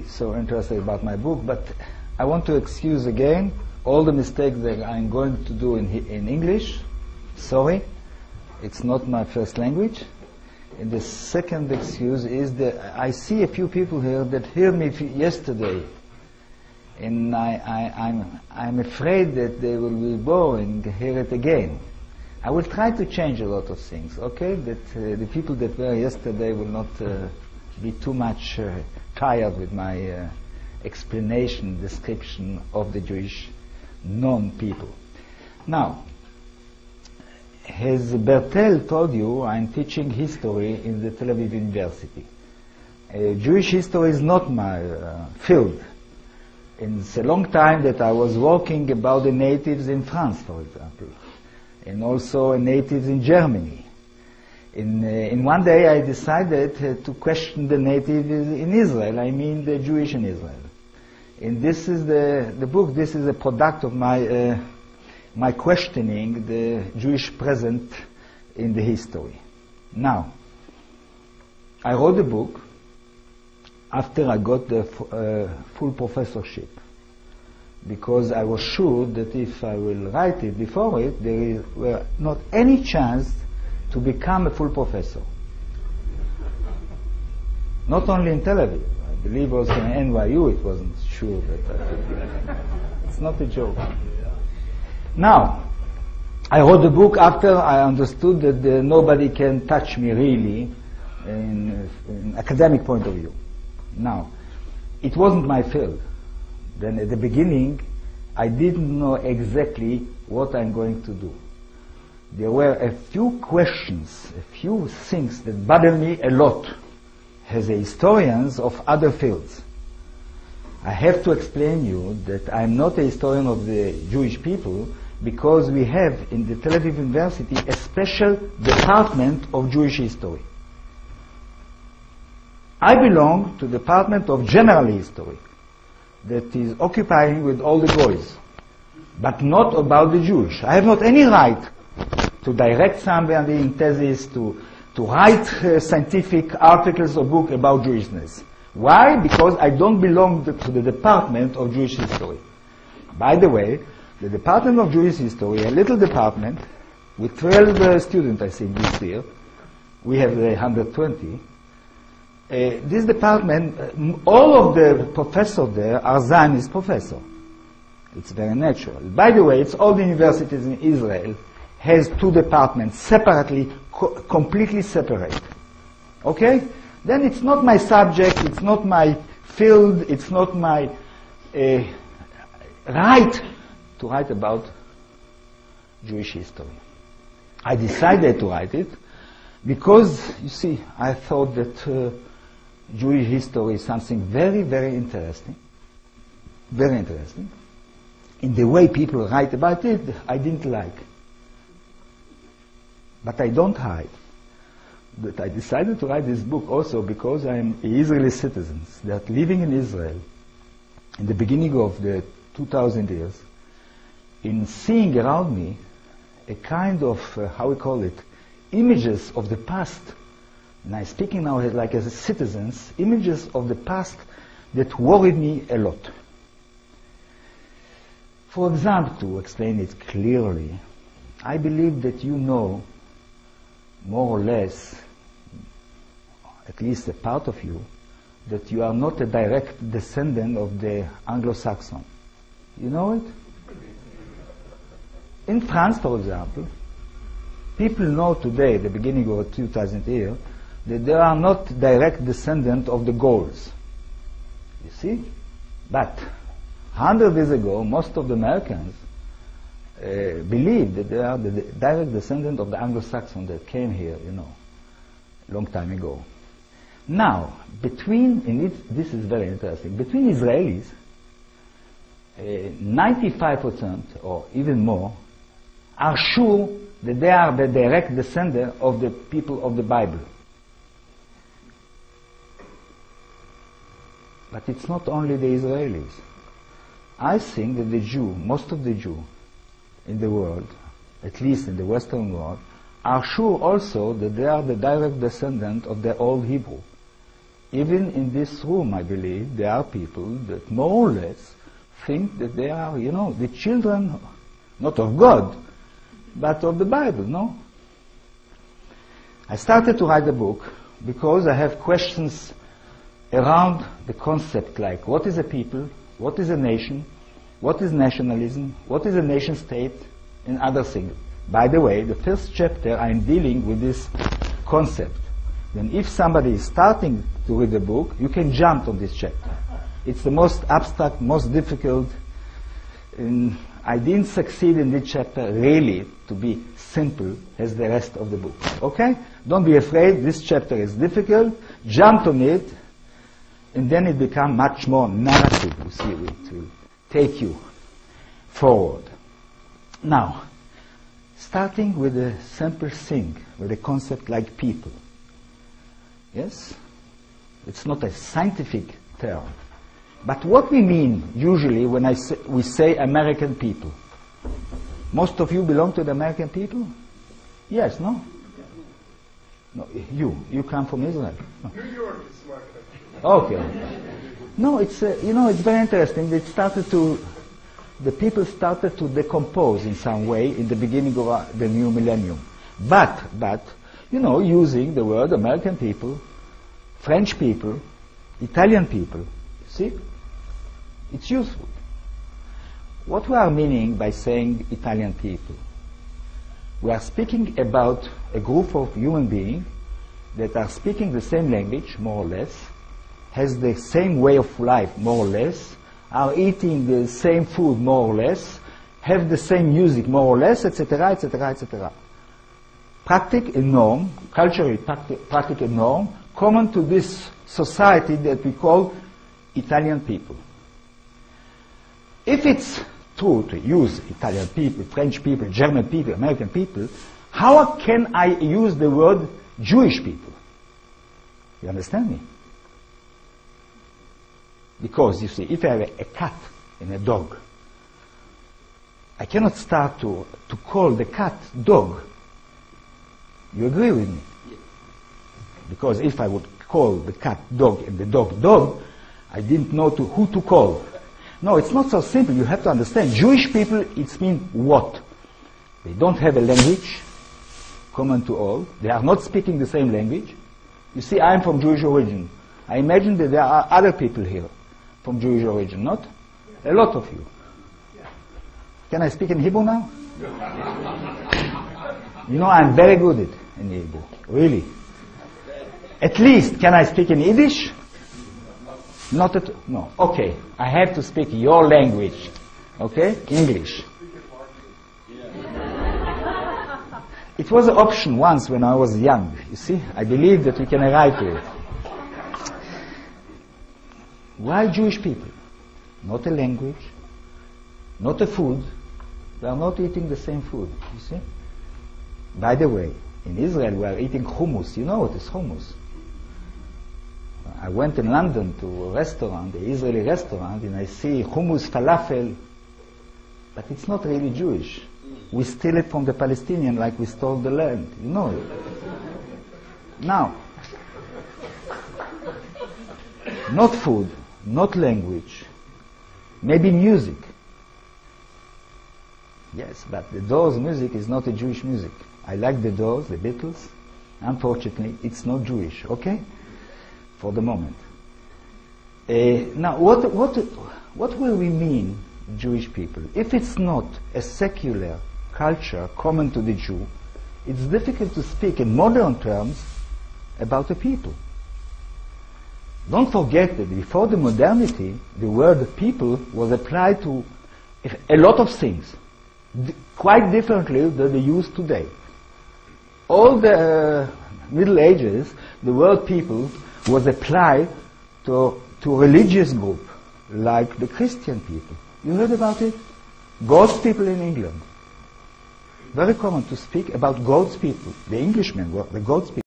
so interested about my book, but I want to excuse again all the mistakes that I'm going to do in English. Sorry, it's not my first language. And the second excuse is that I see a few people here that heard me yesterday, and I'm afraid that they will be boring to hear it again. I will try to change a lot of things, okay? That the people that were yesterday will not be too much tired with my explanation, description of the Jewish non-people. Now, as Bertel told you, I'm teaching history in the Tel Aviv University. Jewish history is not my field. It's a long time that I was working about the natives in France, for example, and also natives in Germany. In one day I decided to question the natives in Israel, I mean the Jewish in Israel. And this is the book, this is a product of my questioning the Jewish present in the history. Now, I wrote the book after I got the full professorship, because I was sure that if I will write it before it, there were not any chance to become a full professor. Not only in Tel Aviv, I believe also in NYU it wasn't sure that it's not a joke. Now, I wrote the book after I understood that nobody can touch me really in academic point of view. Now, it wasn't my field. Then at the beginning, I didn't know exactly what I'm going to do. There were a few questions, a few things that bothered me a lot as a historian of other fields. I have to explain you that I'm not a historian of the Jewish people, because we have in the Tel Aviv University a special department of Jewish history. I belong to the department of general history that is occupying with all the goys, but not about the Jewish. I have not any right to direct somebody in thesis, to write scientific articles or book about Jewishness. Why? Because I don't belong to the department of Jewish history. By the way, the Department of Jewish History, a little department with 12 students, I think, this year. We have 120. This department, all of the professors there are Zionist professors. It's very natural. By the way, it's all the universities in Israel has two departments separately, completely separate. Okay? Then it's not my subject, it's not my field, it's not my right to write about Jewish history. I decided to write it because, you see, I thought that Jewish history is something very, very interesting. Very interesting. In the way people write about it, I didn't like. But I don't hide that I decided to write this book also because I am an Israeli citizen that living in Israel in the beginning of the 2000 years, in seeing around me a kind of, how we call it, images of the past. And I'm speaking now as a citizen, images of the past that worried me a lot. For example, to explain it clearly, I believe that you know, more or less, at least a part of you, that you are not a direct descendant of the Anglo-Saxon. You know it? In France, for example, people know today, the beginning of 2000 year, that they are not direct descendants of the Gauls. You see? But 100 years ago, most of the Americans believed that they are the direct descendants of the Anglo-Saxon that came here, you know, long time ago. Now, this is very interesting, between Israelis, 95% or even more are sure that they are the direct descendant of the people of the Bible. But it's not only the Israelis. I think that the Jew, most of the Jew in the world, at least in the Western world, are sure also that they are the direct descendant of the old Hebrew. even in this room, I believe, there are people that more or less think that they are, you know, the children, not of God, but of the Bible, no? I started to write a book because I have questions around the concept like what is a people, what is a nation, what is nationalism, what is a nation state, and other things. By the way, the first chapter I'm dealing with this concept. Then if somebody is starting to read the book, you can jump on this chapter. It's the most abstract, most difficult. And I didn't succeed in this chapter really to be simple as the rest of the book. Okay? Don't be afraid. This chapter is difficult. Jump on it, and then it becomes much more narrative. You see, it will take you forward. Now, starting with a simple thing, with a concept like people. Yes? It's not a scientific term. But what we mean usually when we say American people. Most of you belong to the American people? Yes, no? No, you come from Israel. No. New York is my country. Okay. No, it's you know, it's very interesting. The people started to decompose in some way in the beginning of the new millennium. But you know, using the word American people, French people, Italian people. See? It's useful. What we are meaning by saying Italian people? We are speaking about a group of human beings that are speaking the same language, more or less, has the same way of life, more or less, are eating the same food, more or less, have the same music, more or less, etc., etc., etc. Practice a norm, culturally practice a norm, common to this society that we call Italian people. If it's true to use Italian people, French people, German people, American people, how can I use the word Jewish people? You understand me? Because, you see, if I have a cat and a dog, I cannot start to call the cat dog. You agree with me? Because if I would call the cat dog and the dog dog, I didn't know who to call. No, it's not so simple. You have to understand. Jewish people, it means what? They don't have a language common to all. They are not speaking the same language. You see, I'm from Jewish origin. I imagine that there are other people here from Jewish origin, not? A lot of you. Can I speak in Hebrew now? You know, I'm very good at in Hebrew. Really. At least, can I speak in Yiddish? Not at, no. Okay. I have to speak your language. Okay? English. It was an option once when I was young. You see? I believe that we can arrive to it. Why Jewish people? Not a language, not a food. They are not eating the same food. You see? By the way, in Israel we are eating hummus. You know what is hummus? I went in London to a restaurant, the Israeli restaurant, and I see hummus falafel, but it's not really Jewish. We steal it from the Palestinians like we stole the land. You know it. Now, not food, not language, maybe music. Yes, but the Doors music is not a Jewish music. I like the Doors, the Beatles. Unfortunately, it's not Jewish, okay? For the moment. Now, what will we mean, Jewish people? If it's not a secular culture common to the Jew, it's difficult to speak in modern terms about a people. Don't forget that before the modernity, the word people was applied to a lot of things, quite differently than they use today. All the Middle Ages, the word people was applied to religious group, like the Christian people. You heard about it? God's people in England. Very common to speak about God's people. The Englishmen were the God's people.